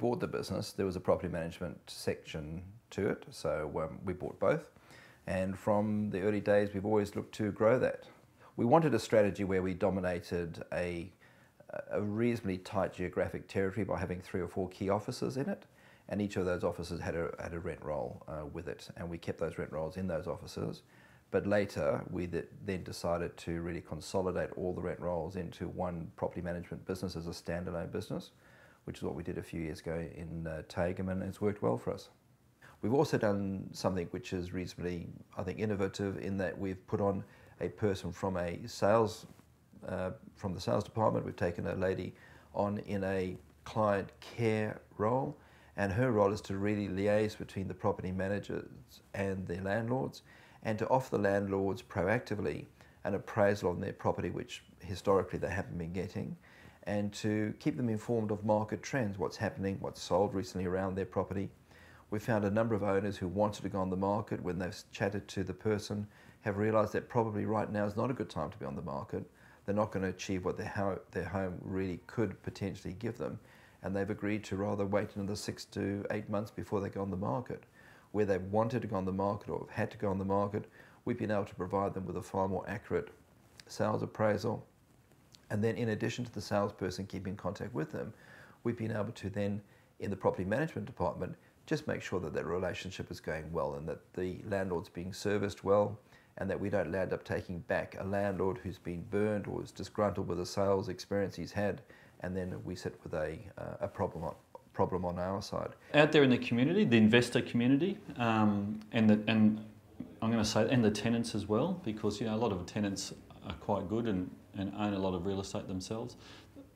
bought the business, there was a property management section to it, so we bought both. And from the early days, we've always looked to grow that. We wanted a strategy where we dominated a reasonably tight geographic territory by having 3 or 4 key offices in it, and each of those offices had a rent roll with it, and we kept those rent rolls in those offices. But later, we then decided to really consolidate all the rent rolls into one property management business as a standalone business, which is what we did a few years ago in Tagum, and it's worked well for us. We've also done something which is reasonably, I think, innovative in that we've put on a person from a sales, from the sales department. We've taken a lady on in a client care role, and her role is to really liaise between the property managers and the landlords, and to offer the landlords proactively an appraisal on their property, which historically they haven't been getting, and to keep them informed of market trends, what's happening, what's sold recently around their property. We found a number of owners who wanted to go on the market, when they've chatted to the person, have realised that probably right now is not a good time to be on the market. They're not going to achieve what their home really could potentially give them, and they've agreed to rather wait another 6 to 8 months before they go on the market. Where they wanted to go on the market or have had to go on the market, we've been able to provide them with a far more accurate sales appraisal. And then in addition to the salesperson keeping contact with them, we've been able to then, in the property management department, just make sure that that relationship is going well and that the landlord's being serviced well, and that we don't land up taking back a landlord who's been burned or is disgruntled with the sales experience he's had, and then we sit with a problem on our side. Out there in the community, the investor community, and I'm going to say, and the tenants as well, because a lot of tenants are quite good and own a lot of real estate themselves.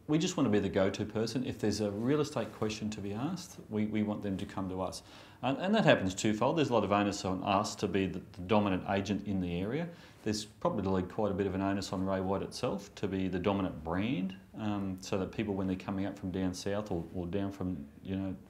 We just want to be the go-to person. If there's a real estate question to be asked, we want them to come to us. And that happens twofold. There's a lot of onus on us to be the dominant agent in the area. There's probably quite a bit of an onus on Ray White itself to be the dominant brand, so that people, when they're coming up from down south or down from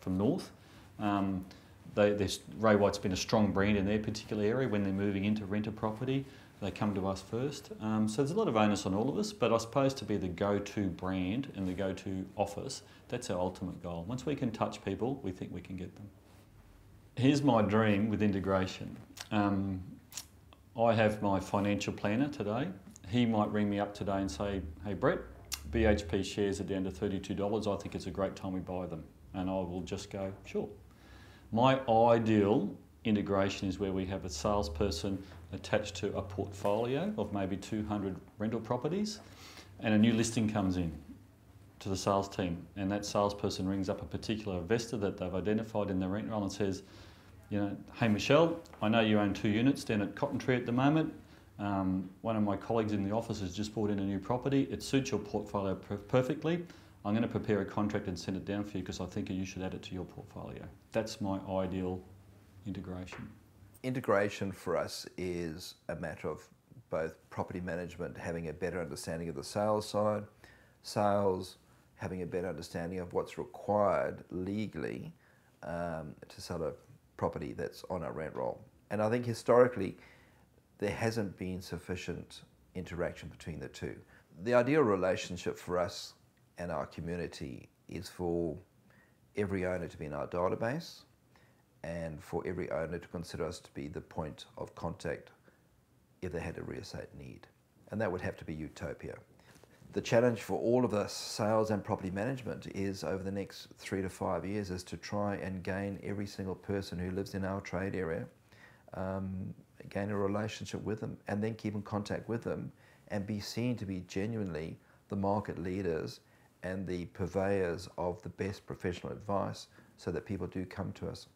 from north, Ray White's been a strong brand in their particular area. When they're moving into renter property, they come to us first. So there's a lot of onus on all of us, but I suppose to be the go-to brand and the go-to office, that's our ultimate goal. Once we can touch people, we think we can get them. Here's my dream with integration. I have my financial planner today. He might ring me up today and say, hey Brett, BHP shares are down to $32. I think it's a great time we buy them. And I will just go, sure. My ideal integration is where we have a salesperson attached to a portfolio of maybe 200 rental properties, and a new listing comes in to the sales team, and that salesperson rings up a particular investor that they've identified in the rent roll and says, hey Michelle, I know you own 2 units down at Cotton Tree at the moment. One of my colleagues in the office has just bought in a new property. It suits your portfolio perfectly. I'm going to prepare a contract and send it down for you because I think you should add it to your portfolio. That's my ideal integration. Integration for us is a matter of both property management having a better understanding of the sales side, sales having a better understanding of what's required legally to sell a property that's on a rent roll. And I think historically there hasn't been sufficient interaction between the two. The ideal relationship for us and our community is for every owner to be in our database, and for every owner to consider us to be the point of contact if they had a real estate need. And that would have to be utopia. The challenge for all of us, sales and property management, is over the next 3 to 5 years is to try and gain every single person who lives in our trade area, gain a relationship with them, and then keep in contact with them and be seen to be genuinely the market leaders and the purveyors of the best professional advice, so that people do come to us.